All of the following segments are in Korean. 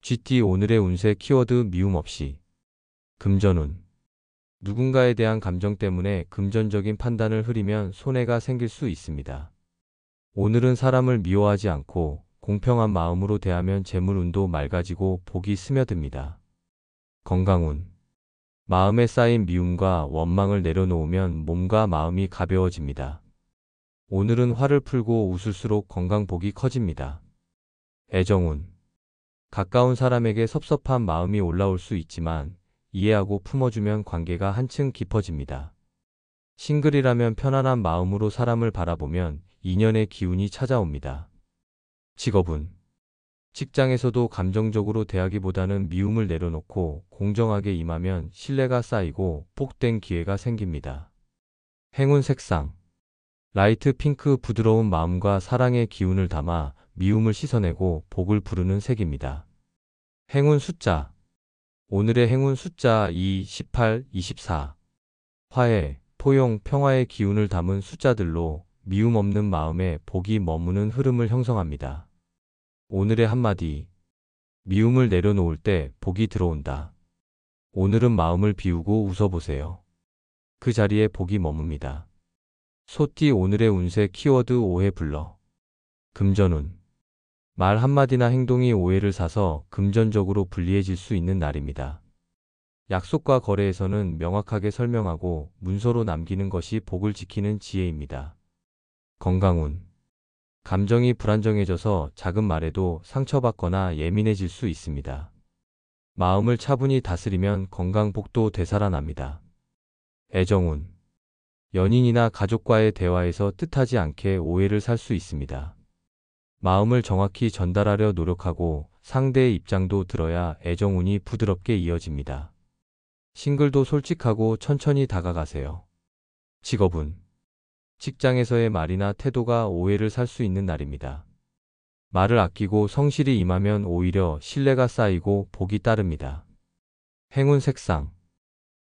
GT 오늘의 운세 키워드 미움 없이. 금전운. 누군가에 대한 감정 때문에 금전적인 판단을 흐리면 손해가 생길 수 있습니다. 오늘은 사람을 미워하지 않고 공평한 마음으로 대하면 재물운도 맑아지고 복이 스며듭니다. 건강운. 마음에 쌓인 미움과 원망을 내려놓으면 몸과 마음이 가벼워집니다. 오늘은 화를 풀고 웃을수록 건강복이 커집니다. 애정운. 가까운 사람에게 섭섭한 마음이 올라올 수 있지만 이해하고 품어주면 관계가 한층 깊어집니다. 싱글이라면 편안한 마음으로 사람을 바라보면 인연의 기운이 찾아옵니다. 직업운. 직장에서도 감정적으로 대하기보다는 미움을 내려놓고 공정하게 임하면 신뢰가 쌓이고 복된 기회가 생깁니다. 행운 색상. 라이트 핑크 부드러운 마음과 사랑의 기운을 담아 미움을 씻어내고 복을 부르는 색입니다. 행운 숫자. 오늘의 행운 숫자 2, 18, 24. 화해, 포용, 평화의 기운을 담은 숫자들로 미움 없는 마음에 복이 머무는 흐름을 형성합니다. 오늘의 한마디. 미움을 내려놓을 때 복이 들어온다. 오늘은 마음을 비우고 웃어보세요. 그 자리에 복이 머뭅니다. 소띠 오늘의 운세 키워드 오해 불러. 금전운. 말 한마디나 행동이 오해를 사서 금전적으로 불리해질 수 있는 날입니다. 약속과 거래에서는 명확하게 설명하고 문서로 남기는 것이 복을 지키는 지혜입니다. 건강운. 감정이 불안정해져서 작은 말에도 상처받거나 예민해질 수 있습니다. 마음을 차분히 다스리면 건강복도 되살아납니다. 애정운. 연인이나 가족과의 대화에서 뜻하지 않게 오해를 살 수 있습니다. 마음을 정확히 전달하려 노력하고 상대의 입장도 들어야 애정운이 부드럽게 이어집니다. 싱글도 솔직하고 천천히 다가가세요. 직업운. 직장에서의 말이나 태도가 오해를 살 수 있는 날입니다. 말을 아끼고 성실히 임하면 오히려 신뢰가 쌓이고 복이 따릅니다. 행운 색상.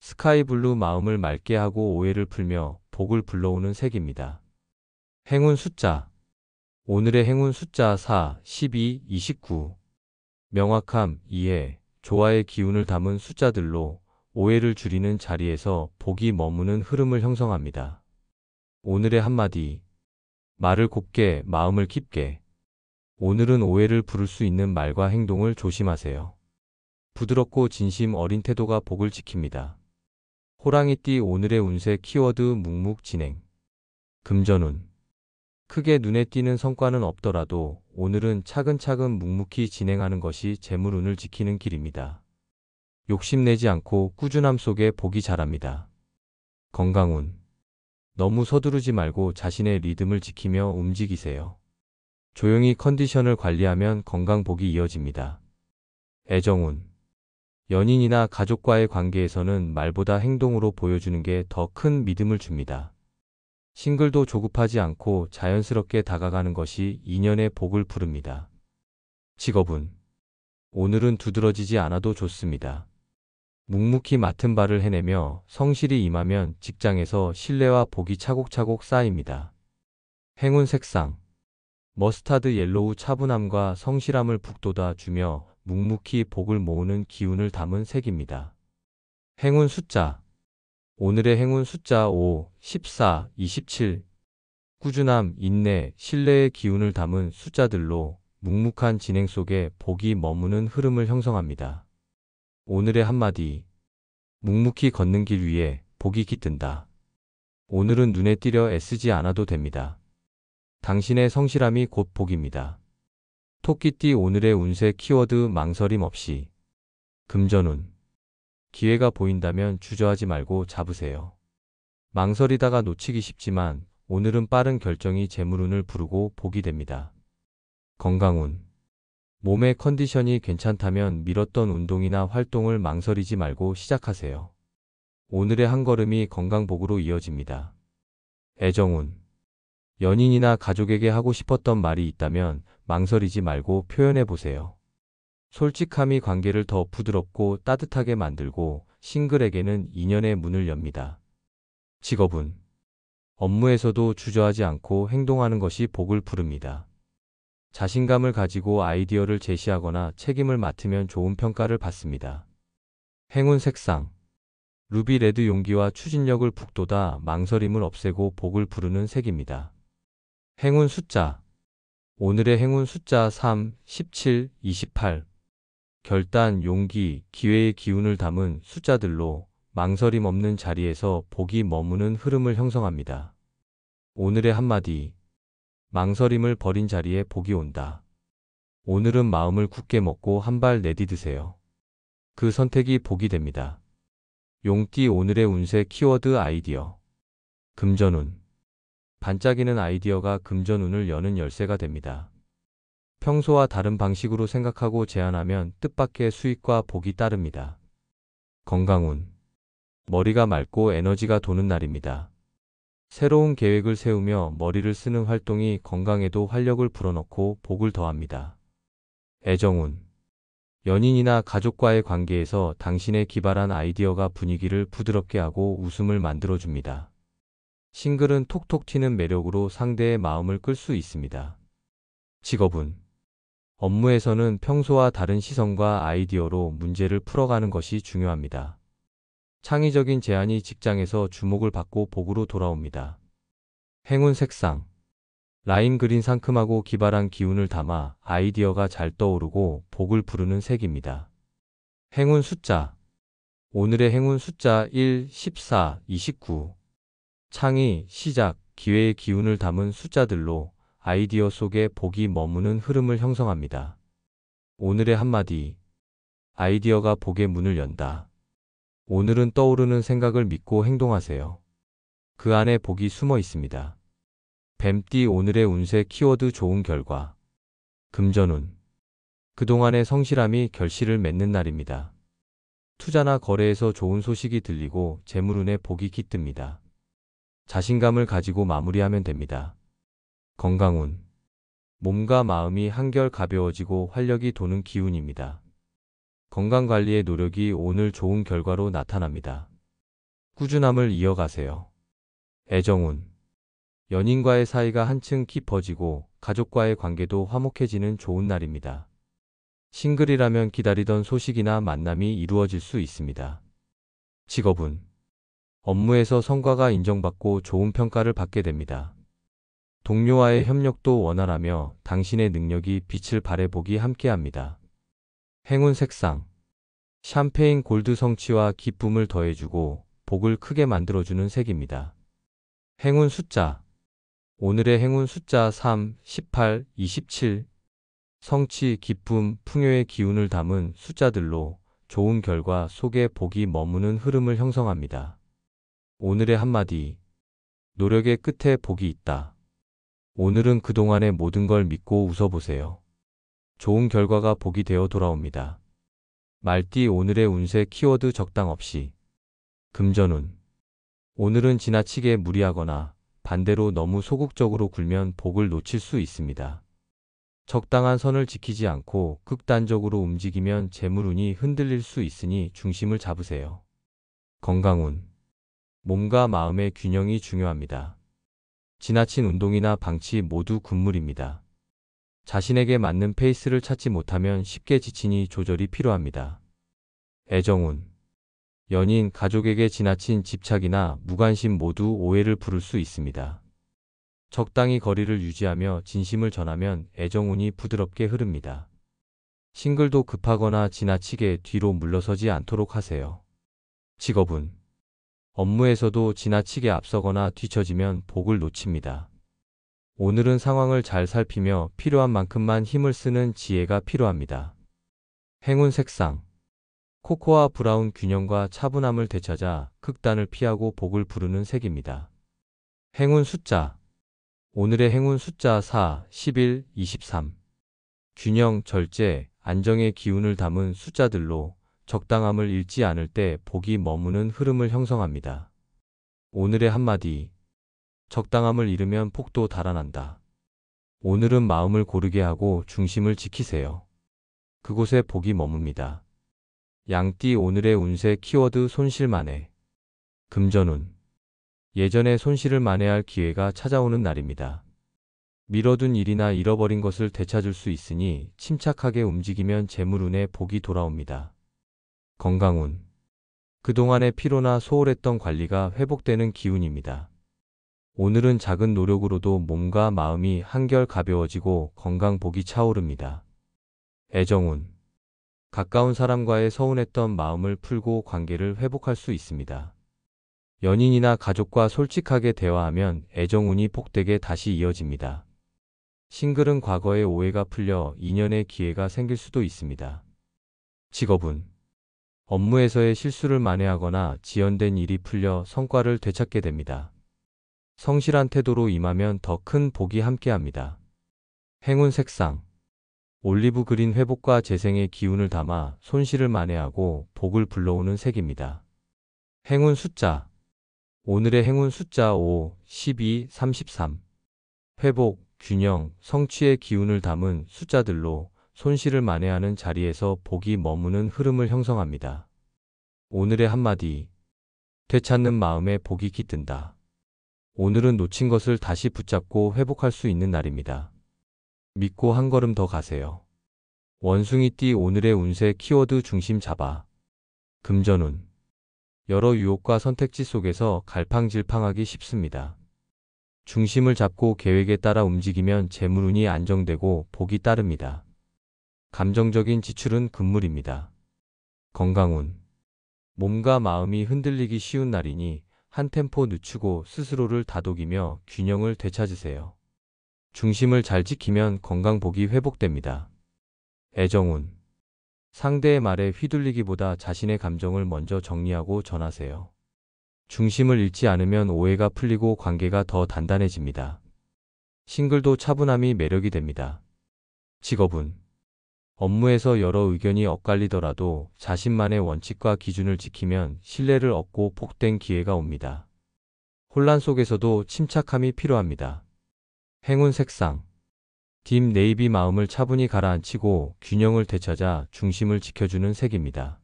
스카이블루 마음을 맑게 하고 오해를 풀며 복을 불러오는 색입니다. 행운 숫자. 오늘의 행운 숫자 4, 12, 29. 명확함, 이해, 조화의 기운을 담은 숫자들로 오해를 줄이는 자리에서 복이 머무는 흐름을 형성합니다. 오늘의 한마디. 말을 곱게, 마음을 깊게. 오늘은 오해를 부를 수 있는 말과 행동을 조심하세요. 부드럽고 진심 어린 태도가 복을 지킵니다. 호랑이띠 오늘의 운세 키워드 묵묵 진행. 금전운. 크게 눈에 띄는 성과는 없더라도 오늘은 차근차근 묵묵히 진행하는 것이 재물운을 지키는 길입니다. 욕심내지 않고 꾸준함 속에 복이 자랍니다. 건강운. 너무 서두르지 말고 자신의 리듬을 지키며 움직이세요. 조용히 컨디션을 관리하면 건강복이 이어집니다. 애정운. 연인이나 가족과의 관계에서는 말보다 행동으로 보여주는 게 더 큰 믿음을 줍니다. 싱글도 조급하지 않고 자연스럽게 다가가는 것이 인연의 복을 부릅니다. 직업운. 오늘은 두드러지지 않아도 좋습니다. 묵묵히 맡은 바를 해내며 성실히 임하면 직장에서 신뢰와 복이 차곡차곡 쌓입니다. 행운 색상. 머스타드 옐로우 차분함과 성실함을 북돋아 주며 묵묵히 복을 모으는 기운을 담은 색입니다. 행운 숫자. 오늘의 행운 숫자 5, 14, 27. 꾸준함, 인내, 신뢰의 기운을 담은 숫자들로 묵묵한 진행 속에 복이 머무는 흐름을 형성합니다. 오늘의 한마디. 묵묵히 걷는 길 위에 복이 깃든다. 오늘은 눈에 띄려 애쓰지 않아도 됩니다. 당신의 성실함이 곧 복입니다. 토끼띠 오늘의 운세 키워드 망설임 없이. 금전운. 기회가 보인다면 주저하지 말고 잡으세요. 망설이다가 놓치기 쉽지만 오늘은 빠른 결정이 재물운을 부르고 복이 됩니다. 건강운. 몸의 컨디션이 괜찮다면 미뤘던 운동이나 활동을 망설이지 말고 시작하세요. 오늘의 한 걸음이 건강복으로 이어집니다. 애정운. 연인이나 가족에게 하고 싶었던 말이 있다면 망설이지 말고 표현해보세요. 솔직함이 관계를 더 부드럽고 따뜻하게 만들고 싱글에게는 인연의 문을 엽니다. 직업운. 업무에서도 주저하지 않고 행동하는 것이 복을 부릅니다. 자신감을 가지고 아이디어를 제시하거나 책임을 맡으면 좋은 평가를 받습니다. 행운 색상 루비 레드 용기와 추진력을 북돋아 망설임을 없애고 복을 부르는 색입니다. 행운 숫자 오늘의 행운 숫자 3, 17, 28 결단, 용기, 기회의 기운을 담은 숫자들로 망설임 없는 자리에서 복이 머무는 흐름을 형성합니다. 오늘의 한마디 망설임을 버린 자리에 복이 온다. 오늘은 마음을 굳게 먹고 한 발 내디드세요. 그 선택이 복이 됩니다. 용띠 오늘의 운세 키워드 아이디어 금전운 반짝이는 아이디어가 금전운을 여는 열쇠가 됩니다. 평소와 다른 방식으로 생각하고 제안하면 뜻밖의 수익과 복이 따릅니다. 건강운 머리가 맑고 에너지가 도는 날입니다. 새로운 계획을 세우며 머리를 쓰는 활동이 건강에도 활력을 불어넣고 복을 더합니다. 애정운 연인이나 가족과의 관계에서 당신의 기발한 아이디어가 분위기를 부드럽게 하고 웃음을 만들어줍니다. 싱글은 톡톡 튀는 매력으로 상대의 마음을 끌 수 있습니다. 직업운 업무에서는 평소와 다른 시선과 아이디어로 문제를 풀어가는 것이 중요합니다. 창의적인 제안이 직장에서 주목을 받고 복으로 돌아옵니다. 행운 색상 라임 그린 상큼하고 기발한 기운을 담아 아이디어가 잘 떠오르고 복을 부르는 색입니다. 행운 숫자 오늘의 행운 숫자 1, 14, 29 창의, 시작, 기회의 기운을 담은 숫자들로 아이디어 속에 복이 머무는 흐름을 형성합니다. 오늘의 한마디 아이디어가 복의 문을 연다. 오늘은 떠오르는 생각을 믿고 행동하세요. 그 안에 복이 숨어 있습니다. 뱀띠 오늘의 운세 키워드 좋은 결과 금전운 그동안의 성실함이 결실을 맺는 날입니다. 투자나 거래에서 좋은 소식이 들리고 재물운에 복이 깃듭니다. 자신감을 가지고 마무리하면 됩니다. 건강운 몸과 마음이 한결 가벼워지고 활력이 도는 기운입니다. 건강관리의 노력이 오늘 좋은 결과로 나타납니다. 꾸준함을 이어가세요. 애정운 연인과의 사이가 한층 깊어지고 가족과의 관계도 화목해지는 좋은 날입니다. 싱글이라면 기다리던 소식이나 만남이 이루어질 수 있습니다. 직업운 업무에서 성과가 인정받고 좋은 평가를 받게 됩니다. 동료와의 협력도 원활하며 당신의 능력이 빛을 발해보기 함께합니다. 행운 색상 샴페인 골드 성취와 기쁨을 더해주고 복을 크게 만들어주는 색입니다. 행운 숫자 오늘의 행운 숫자 3, 18, 27 성취, 기쁨, 풍요의 기운을 담은 숫자들로 좋은 결과 속에 복이 머무는 흐름을 형성합니다. 오늘의 한마디 노력의 끝에 복이 있다. 오늘은 그동안의 모든 걸 믿고 웃어보세요. 좋은 결과가 복이 되어 돌아옵니다. 말띠 오늘의 운세 키워드 적당 없이 금전운 오늘은 지나치게 무리하거나 반대로 너무 소극적으로 굴면 복을 놓칠 수 있습니다. 적당한 선을 지키지 않고 극단적으로 움직이면 재물운이 흔들릴 수 있으니 중심을 잡으세요. 건강운 몸과 마음의 균형이 중요합니다. 지나친 운동이나 방치 모두 금물입니다. 자신에게 맞는 페이스를 찾지 못하면 쉽게 지치니 조절이 필요합니다. 애정운 연인, 가족에게 지나친 집착이나 무관심 모두 오해를 부를 수 있습니다. 적당히 거리를 유지하며 진심을 전하면 애정운이 부드럽게 흐릅니다. 싱글도 급하거나 지나치게 뒤로 물러서지 않도록 하세요. 직업운 업무에서도 지나치게 앞서거나 뒤처지면 복을 놓칩니다. 오늘은 상황을 잘 살피며 필요한 만큼만 힘을 쓰는 지혜가 필요합니다. 행운 색상 코코아 브라운 균형과 차분함을 되찾아 극단을 피하고 복을 부르는 색입니다. 행운 숫자 오늘의 행운 숫자 4, 11, 23 균형, 절제, 안정의 기운을 담은 숫자들로 적당함을 잃지 않을 때 복이 머무는 흐름을 형성합니다. 오늘의 한마디 적당함을 잃으면 폭도 달아난다. 오늘은 마음을 고르게 하고 중심을 지키세요. 그곳에 복이 머뭅니다. 양띠 오늘의 운세 키워드 손실만회 금전운 예전에 손실을 만회할 기회가 찾아오는 날입니다. 미뤄둔 일이나 잃어버린 것을 되찾을 수 있으니 침착하게 움직이면 재물운에 복이 돌아옵니다. 건강운. 그동안의 피로나 소홀했던 관리가 회복되는 기운입니다. 오늘은 작은 노력으로도 몸과 마음이 한결 가벼워지고 건강복이 차오릅니다. 애정운. 가까운 사람과의 서운했던 마음을 풀고 관계를 회복할 수 있습니다. 연인이나 가족과 솔직하게 대화하면 애정운이 복되게 다시 이어집니다. 싱글은 과거의 오해가 풀려 인연의 기회가 생길 수도 있습니다. 직업운. 업무에서의 실수를 만회하거나 지연된 일이 풀려 성과를 되찾게 됩니다. 성실한 태도로 임하면 더 큰 복이 함께합니다. 행운 색상. 올리브 그린 회복과 재생의 기운을 담아 손실을 만회하고 복을 불러오는 색입니다. 행운 숫자. 오늘의 행운 숫자 5, 12, 33. 회복, 균형, 성취의 기운을 담은 숫자들로 손실을 만회하는 자리에서 복이 머무는 흐름을 형성합니다. 오늘의 한마디. 되찾는 마음에 복이 깃든다. 오늘은 놓친 것을 다시 붙잡고 회복할 수 있는 날입니다. 믿고 한 걸음 더 가세요. 원숭이띠 오늘의 운세 키워드 중심 잡아. 금전운. 여러 유혹과 선택지 속에서 갈팡질팡하기 쉽습니다. 중심을 잡고 계획에 따라 움직이면 재물운이 안정되고 복이 따릅니다. 감정적인 지출은 금물입니다. 건강운. 몸과 마음이 흔들리기 쉬운 날이니 한 템포 늦추고 스스로를 다독이며 균형을 되찾으세요. 중심을 잘 지키면 건강복이 회복됩니다. 애정운. 상대의 말에 휘둘리기보다 자신의 감정을 먼저 정리하고 전하세요. 중심을 잃지 않으면 오해가 풀리고 관계가 더 단단해집니다. 싱글도 차분함이 매력이 됩니다. 직업운. 업무에서 여러 의견이 엇갈리더라도 자신만의 원칙과 기준을 지키면 신뢰를 얻고 복된 기회가 옵니다. 혼란 속에서도 침착함이 필요합니다. 행운 색상. 딥 네이비 마음을 차분히 가라앉히고 균형을 되찾아 중심을 지켜주는 색입니다.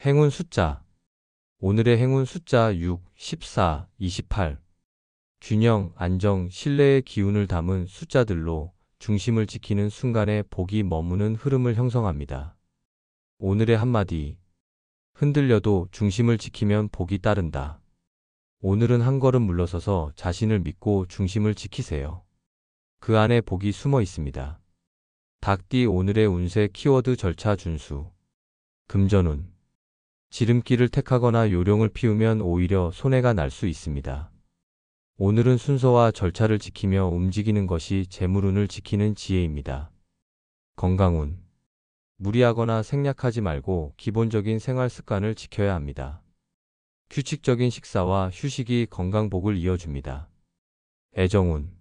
행운 숫자. 오늘의 행운 숫자 6, 14, 28. 균형, 안정, 신뢰의 기운을 담은 숫자들로 중심을 지키는 순간에 복이 머무는 흐름을 형성합니다. 오늘의 한마디. 흔들려도 중심을 지키면 복이 따른다. 오늘은 한 걸음 물러서서 자신을 믿고 중심을 지키세요. 그 안에 복이 숨어 있습니다. 닭띠 오늘의 운세 키워드 절차 준수. 금전운. 지름길을 택하거나 요령을 피우면 오히려 손해가 날 수 있습니다. 오늘은 순서와 절차를 지키며 움직이는 것이 재물운을 지키는 지혜입니다. 건강운. 무리하거나 생략하지 말고 기본적인 생활 습관을 지켜야 합니다. 규칙적인 식사와 휴식이 건강복을 이어줍니다. 애정운.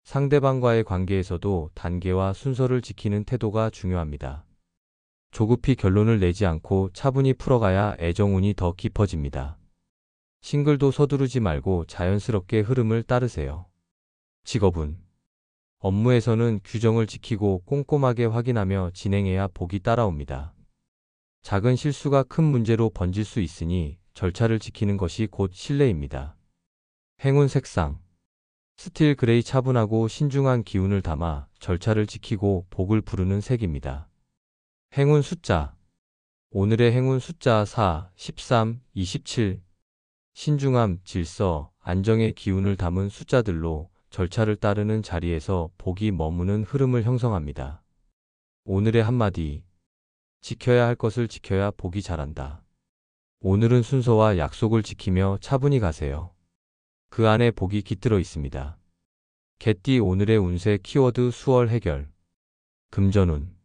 상대방과의 관계에서도 단계와 순서를 지키는 태도가 중요합니다. 조급히 결론을 내지 않고 차분히 풀어가야 애정운이 더 깊어집니다. 싱글도 서두르지 말고 자연스럽게 흐름을 따르세요. 직업운. 업무에서는 규정을 지키고 꼼꼼하게 확인하며 진행해야 복이 따라옵니다. 작은 실수가 큰 문제로 번질 수 있으니 절차를 지키는 것이 곧 신뢰입니다. 행운 색상. 스틸 그레이 차분하고 신중한 기운을 담아 절차를 지키고 복을 부르는 색입니다. 행운 숫자. 오늘의 행운 숫자 4, 13, 27. 신중함, 질서, 안정의 기운을 담은 숫자들로 절차를 따르는 자리에서 복이 머무는 흐름을 형성합니다. 오늘의 한마디. 지켜야 할 것을 지켜야 복이 자란다. 오늘은 순서와 약속을 지키며 차분히 가세요. 그 안에 복이 깃들어 있습니다. 개띠 오늘의 운세 키워드 수월 해결. 금전운.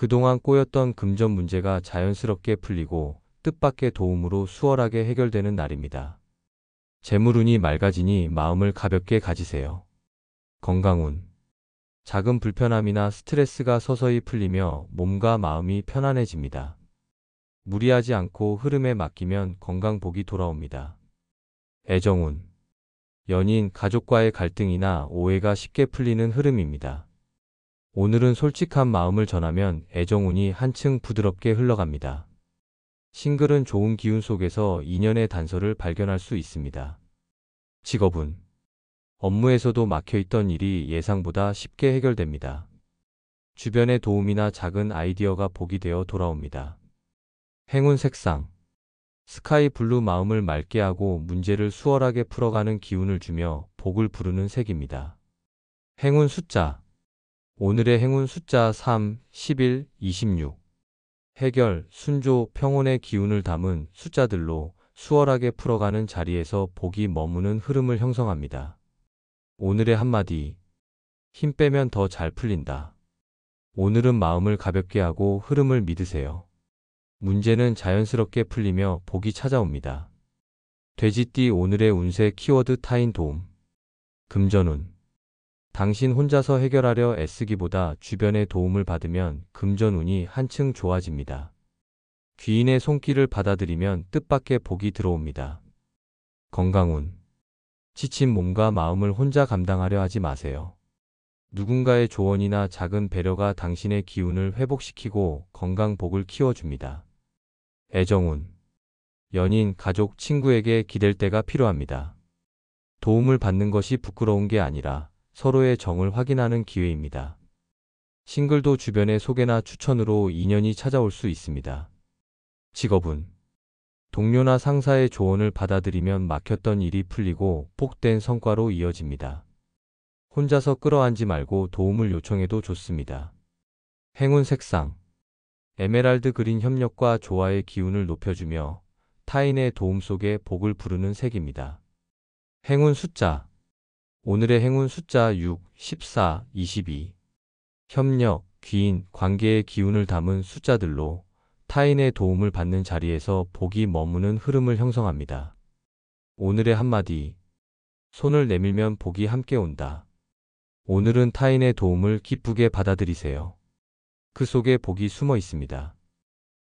그동안 꼬였던 금전 문제가 자연스럽게 풀리고 뜻밖의 도움으로 수월하게 해결되는 날입니다. 재물운이 맑아지니 마음을 가볍게 가지세요. 건강운. 작은 불편함이나 스트레스가 서서히 풀리며 몸과 마음이 편안해집니다. 무리하지 않고 흐름에 맡기면 건강복이 돌아옵니다. 애정운. 연인, 가족과의 갈등이나 오해가 쉽게 풀리는 흐름입니다. 오늘은 솔직한 마음을 전하면 애정운이 한층 부드럽게 흘러갑니다. 싱글은 좋은 기운 속에서 인연의 단서를 발견할 수 있습니다. 직업운. 업무에서도 막혀있던 일이 예상보다 쉽게 해결됩니다. 주변의 도움이나 작은 아이디어가 복이 되어 돌아옵니다. 행운 색상. 스카이 블루 마음을 맑게 하고 문제를 수월하게 풀어가는 기운을 주며 복을 부르는 색입니다. 행운 숫자. 오늘의 행운 숫자 3, 11, 26. 해결, 순조, 평온의 기운을 담은 숫자들로 수월하게 풀어가는 자리에서 복이 머무는 흐름을 형성합니다. 오늘의 한마디. 힘 빼면 더 잘 풀린다. 오늘은 마음을 가볍게 하고 흐름을 믿으세요. 문제는 자연스럽게 풀리며 복이 찾아옵니다. 돼지띠 오늘의 운세 키워드 타인 도움. 금전운. 당신 혼자서 해결하려 애쓰기보다 주변의 도움을 받으면 금전운이 한층 좋아집니다. 귀인의 손길을 받아들이면 뜻밖의 복이 들어옵니다. 건강운. 지친 몸과 마음을 혼자 감당하려 하지 마세요. 누군가의 조언이나 작은 배려가 당신의 기운을 회복시키고 건강복을 키워줍니다. 애정운. 연인, 가족, 친구에게 기댈 때가 필요합니다. 도움을 받는 것이 부끄러운 게 아니라 서로의 정을 확인하는 기회입니다. 싱글도 주변의 소개나 추천으로 인연이 찾아올 수 있습니다. 직업운. 동료나 상사의 조언을 받아들이면 막혔던 일이 풀리고 복된 성과로 이어집니다. 혼자서 끌어안지 말고 도움을 요청해도 좋습니다. 행운 색상. 에메랄드 그린 협력과 조화의 기운을 높여주며 타인의 도움 속에 복을 부르는 색입니다. 행운 숫자. 오늘의 행운 숫자 6, 14, 22. 협력, 귀인, 관계의 기운을 담은 숫자들로 타인의 도움을 받는 자리에서 복이 머무는 흐름을 형성합니다. 오늘의 한마디. 손을 내밀면 복이 함께 온다. 오늘은 타인의 도움을 기쁘게 받아들이세요. 그 속에 복이 숨어 있습니다.